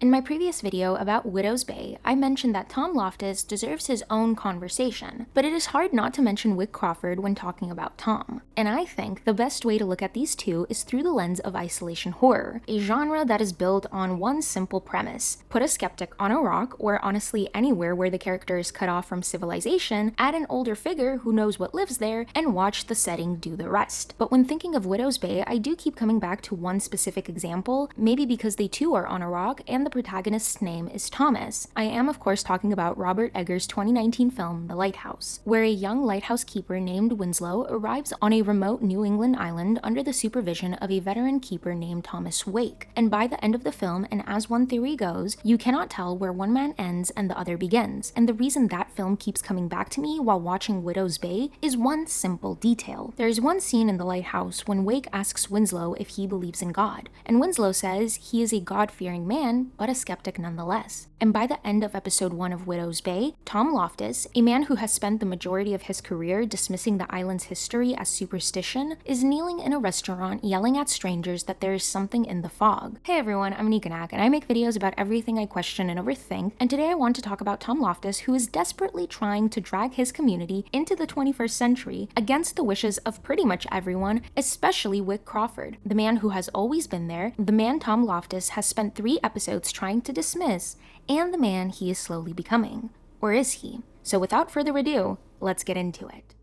In my previous video about Widow's Bay, I mentioned that Tom Loftis deserves his own conversation, but it is hard not to mention Wyck Crawford when talking about Tom. And I think the best way to look at these two is through the lens of isolation horror, a genre that is built on one simple premise. Put a skeptic on a rock, or honestly anywhere where the character is cut off from civilization, add an older figure who knows what lives there, and watch the setting do the rest. But when thinking of Widow's Bay, I do keep coming back to one specific example, maybe because they too are on a rock and the protagonist's name is Thomas. I am of course talking about Robert Eggers' 2019 film, The Lighthouse, where a young lighthouse keeper named Winslow arrives on a remote New England island under the supervision of a veteran keeper named Thomas Wake. And by the end of the film, and as one theory goes, you cannot tell where one man ends and the other begins. And the reason that film keeps coming back to me while watching Widow's Bay is one simple detail. There is one scene in The Lighthouse when Wake asks Winslow if he believes in God, and Winslow says he is a God-fearing man, but a skeptic nonetheless. And by the end of episode 1 of Widow's Bay, Tom Loftis, a man who has spent the majority of his career dismissing the island's history as superstition, is kneeling in a restaurant yelling at strangers that there is something in the fog. Hey everyone, I'm Nikanak, and I make videos about everything I question and overthink, and today I want to talk about Tom Loftis, who is desperately trying to drag his community into the 21st century against the wishes of pretty much everyone, especially Wyck Crawford, the man who has always been there, the man Tom Loftis has spent 3 episodes trying to dismiss, and the man he is slowly becoming. Or is he? So without further ado, let's get into it.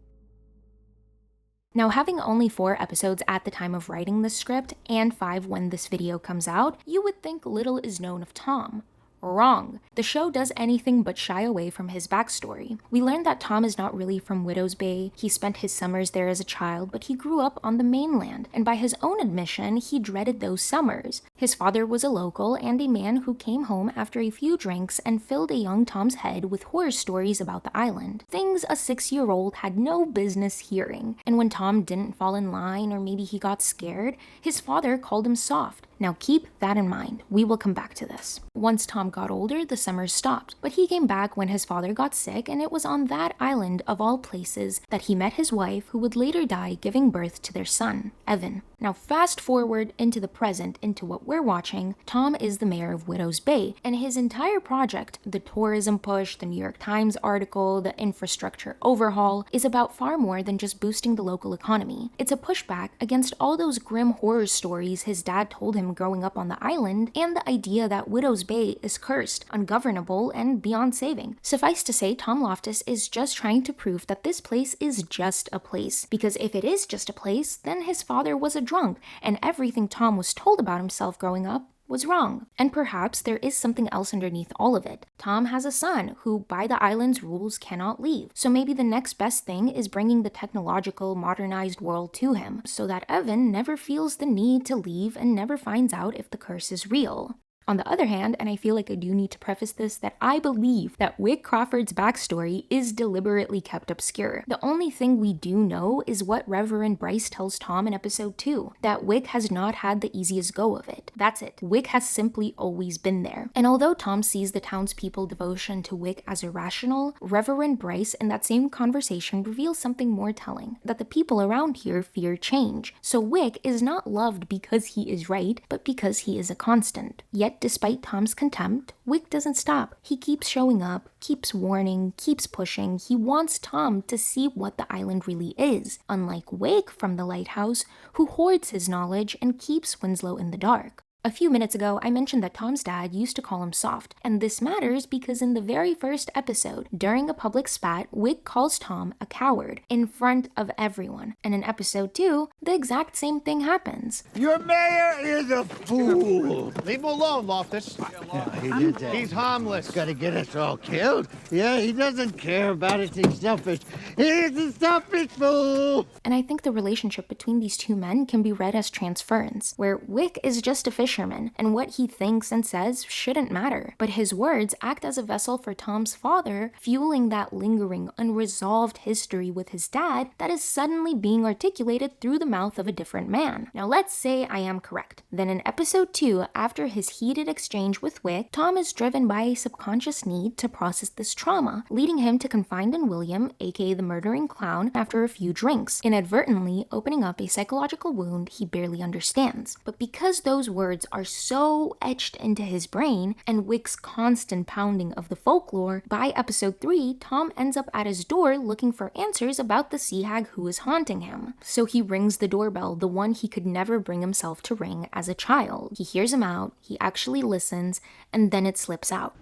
Now, having only 4 episodes at the time of writing this script, and 5 when this video comes out, you would think little is known of Tom. Wrong. The show does anything but shy away from his backstory. We learned that Tom is not really from Widow's Bay. He spent his summers there as a child, but he grew up on the mainland, and by his own admission, he dreaded those summers. His father was a local and a man who came home after a few drinks and filled a young Tom's head with horror stories about the island. Things a 6-year-old had no business hearing. And when Tom didn't fall in line, or maybe he got scared, his father called him soft. Now keep that in mind. We will come back to this. Once Tom got older, the summers stopped, but he came back when his father got sick, and it was on that island of all places that he met his wife, who would later die giving birth to their son, Evan. Now fast forward into the present, into what we're watching. Tom is the mayor of Widow's Bay, and his entire project, the tourism push, the New York Times article, the infrastructure overhaul, is about far more than just boosting the local economy. It's a pushback against all those grim horror stories his dad told him growing up on the island, and the idea that Widow's Bay is cursed, ungovernable, and beyond saving. Suffice to say, Tom Loftis is just trying to prove that this place is just a place, because if it is just a place, then his father was a drunk, and everything Tom was told about himself growing up was wrong. And perhaps there is something else underneath all of it. Tom has a son who, by the island's rules, cannot leave. So maybe the next best thing is bringing the technological, modernized world to him, so that Evan never feels the need to leave and never finds out if the curse is real. On the other hand, and I feel like I do need to preface this, that I believe that Wyck Crawford's backstory is deliberately kept obscure. The only thing we do know is what Reverend Bryce tells Tom in episode 2, that Wyck has not had the easiest go of it. That's it. Wyck has simply always been there. And although Tom sees the townspeople's devotion to Wyck as irrational, Reverend Bryce in that same conversation reveals something more telling, that the people around here fear change. So Wyck is not loved because he is right, but because he is a constant. Yet despite Tom's contempt, Wyck doesn't stop. He keeps showing up, keeps warning, keeps pushing. He wants Tom to see what the island really is, unlike Wake from the Lighthouse, who hoards his knowledge and keeps Winslow in the dark. A few minutes ago, I mentioned that Tom's dad used to call him soft, and this matters because in the very first episode, during a public spat, Wyck calls Tom a coward in front of everyone. And in episode 2, the exact same thing happens. Your mayor is a fool. Leave him alone, Loftis. Yeah, he did that. He's harmless. Gotta get us all killed. Yeah, he doesn't care about it. He's selfish. He's a selfish fool. And I think the relationship between these two men can be read as transference, where Wyck is just a fisherman, and what he thinks and says shouldn't matter. But his words act as a vessel for Tom's father, fueling that lingering, unresolved history with his dad that is suddenly being articulated through the mouth of a different man. Now let's say I am correct. Then in episode 2, after his heated exchange with Wyck, Tom is driven by a subconscious need to process this trauma, leading him to confide in William, aka the murdering clown, after a few drinks, inadvertently opening up a psychological wound he barely understands. But because those words are so etched into his brain, and Wick's constant pounding of the folklore, by episode 3, Tom ends up at his door looking for answers about the sea hag who is haunting him. So he rings the doorbell, the one he could never bring himself to ring as a child. He hears him out, he actually listens, and then it slips out.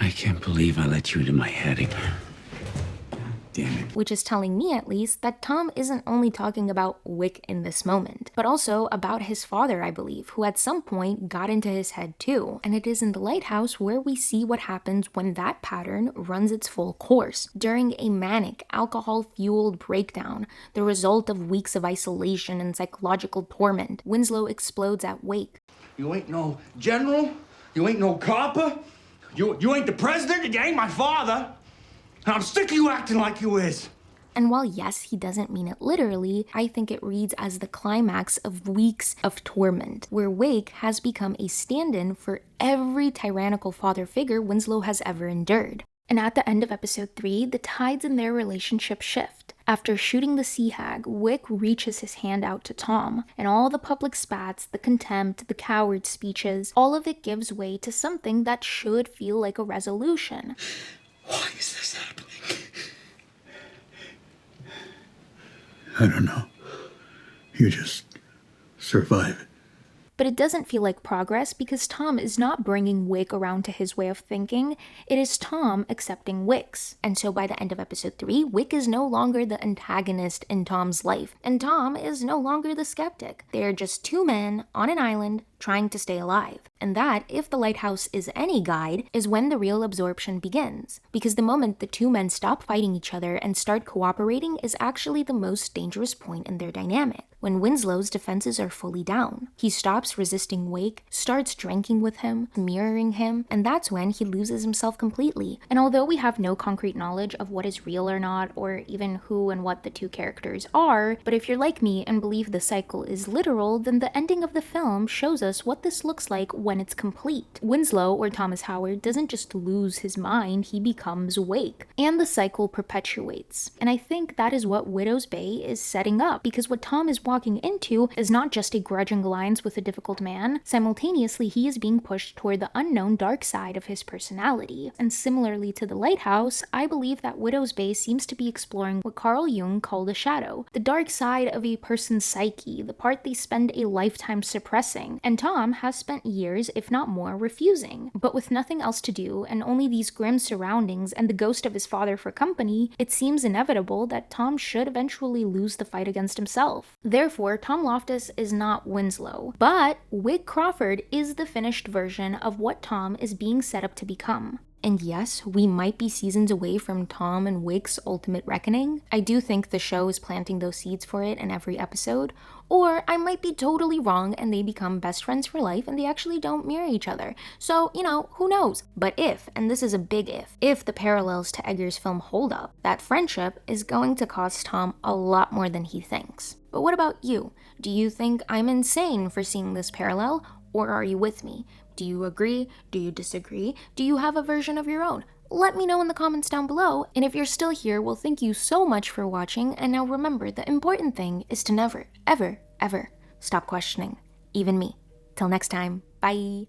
I can't believe I let you into my head again. Damn it. Which is telling me, at least, that Tom isn't only talking about Wick in this moment, but also about his father, I believe, who at some point got into his head too. And it is in the Lighthouse where we see what happens when that pattern runs its full course. During a manic, alcohol-fueled breakdown, the result of weeks of isolation and psychological torment, Winslow explodes at Wake. You ain't no general, you ain't no copper, you ain't the president, you ain't my father. And I'm sick of you acting like you is. And while yes, he doesn't mean it literally, I think it reads as the climax of weeks of torment, where Wake has become a stand-in for every tyrannical father figure Winslow has ever endured. And at the end of episode 3, the tides in their relationship shift. After shooting the sea hag, Wick reaches his hand out to Tom, and all the public spats, the contempt, the coward speeches, all of it gives way to something that should feel like a resolution. Why is this happening? I don't know. You just survive it. But it doesn't feel like progress because Tom is not bringing Wick around to his way of thinking, it is Tom accepting Wick's. And so by the end of episode 3, Wick is no longer the antagonist in Tom's life, and Tom is no longer the skeptic. They are just two men on an island trying to stay alive. And that, if the Lighthouse is any guide, is when the real absorption begins. Because the moment the two men stop fighting each other and start cooperating is actually the most dangerous point in their dynamic. When Winslow's defenses are fully down. He stops resisting Wake, starts drinking with him, mirroring him, and that's when he loses himself completely. And although we have no concrete knowledge of what is real or not, or even who and what the two characters are, but if you're like me and believe the cycle is literal, then the ending of the film shows us what this looks like when it's complete. Winslow, or Thomas Howard, doesn't just lose his mind, he becomes Wake. And the cycle perpetuates. And I think that is what Widow's Bay is setting up, because what Tom is walking into is not just a grudging alliance with a difficult man, simultaneously he is being pushed toward the unknown dark side of his personality. And similarly to the Lighthouse, I believe that Widow's Bay seems to be exploring what Carl Jung called a shadow, the dark side of a person's psyche, the part they spend a lifetime suppressing, and Tom has spent years, if not more, refusing. But with nothing else to do, and only these grim surroundings and the ghost of his father for company, it seems inevitable that Tom should eventually lose the fight against himself. Therefore, Tom Loftis is not Winslow, but Wick Crawford is the finished version of what Tom is being set up to become. And yes, we might be seasons away from Tom and Wick's ultimate reckoning. I do think the show is planting those seeds for it in every episode, or I might be totally wrong and they become best friends for life and they actually don't mirror each other. So, who knows? But if, and this is a big if the parallels to Egger's film hold up, that friendship is going to cost Tom a lot more than he thinks. But what about you? Do you think I'm insane for seeing this parallel, or are you with me? Do you agree? Do you disagree? Do you have a version of your own? Let me know in the comments down below, and if you're still here, well, thank you so much for watching, and now remember, the important thing is to never, ever, ever stop questioning, even me. Till next time, bye!